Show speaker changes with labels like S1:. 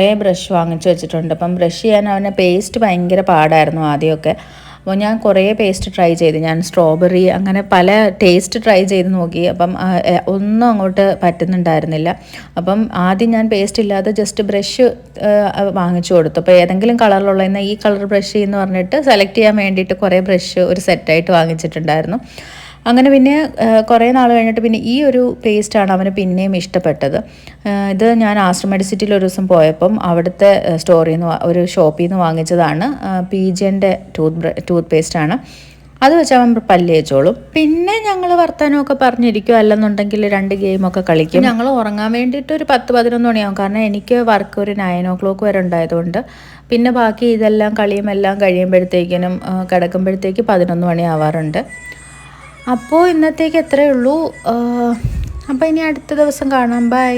S1: കുറേ ബ്രഷ് വാങ്ങിച്ചു വെച്ചിട്ടുണ്ട്. അപ്പം ബ്രഷ് ചെയ്യാൻ അവന് പേസ്റ്റ് ഭയങ്കര പാടായിരുന്നു ആദ്യമൊക്കെ. അപ്പോൾ ഞാൻ കുറേ പേസ്റ്റ് ട്രൈ ചെയ്ത്, ഞാൻ സ്ട്രോബെറി അങ്ങനെ പല ടേസ്റ്റ് ട്രൈ ചെയ്ത് നോക്കി. അപ്പം ഒന്നും അങ്ങോട്ട് പറ്റുന്നുണ്ടായിരുന്നില്ല. അപ്പം ആദ്യം ഞാൻ പേസ്റ്റ് ഇല്ലാതെ ജസ്റ്റ് ബ്രഷ് വാങ്ങിച്ചു കൊടുത്തു. അപ്പോൾ ഏതെങ്കിലും കളറിലുള്ള എന്നാൽ ഈ കളർ ബ്രഷ് എന്ന് പറഞ്ഞിട്ട് സെലക്ട് ചെയ്യാൻ വേണ്ടിയിട്ട് കുറേ ബ്രഷ് ഒരു സെറ്റായിട്ട് വാങ്ങിച്ചിട്ടുണ്ടായിരുന്നു. അങ്ങനെ പിന്നെ കുറേ നാൾ കഴിഞ്ഞിട്ട് പിന്നെ ഈ ഒരു പേസ്റ്റാണ് അവന് പിന്നെയും ഇഷ്ടപ്പെട്ടത്. ഇത് ഞാൻ ആസ്റ്റർ മെഡിസിറ്റിയിൽ ഒരു ദിവസം പോയപ്പം അവിടുത്തെ സ്റ്റോറിൽ നിന്ന് ഒരു ഷോപ്പിൽ നിന്ന് വാങ്ങിച്ചതാണ്. പീജിയൻ്റെ ടൂത്ത് പേസ്റ്റാണ്. അത് വെച്ച് അവൻ പല്ല് തേച്ചോളും. പിന്നെ ഞങ്ങൾ വർത്തമാനമൊക്കെ പറഞ്ഞിരിക്കും, അല്ലെന്നുണ്ടെങ്കിൽ 2 ഗെയിമൊക്കെ കളിക്കും. ഞങ്ങൾ ഉറങ്ങാൻ വേണ്ടിയിട്ട് ഒരു 10-11 മണിയാവും. കാരണം എനിക്ക് വർക്ക് ഒരു 9 o'clock വരെ ഉണ്ടായതുകൊണ്ട്. പിന്നെ ബാക്കി ഇതെല്ലാം കളിയും എല്ലാം കഴിയുമ്പോഴത്തേക്കിനും കിടക്കുമ്പോഴത്തേക്ക് 11 മണി ആവാറുണ്ട്. അപ്പോൾ ഇന്നത്തേക്ക് എത്രയേ ഉള്ളൂ. അപ്പോൾ ഇനി അടുത്ത ദിവസം കാണാം. ബൈ.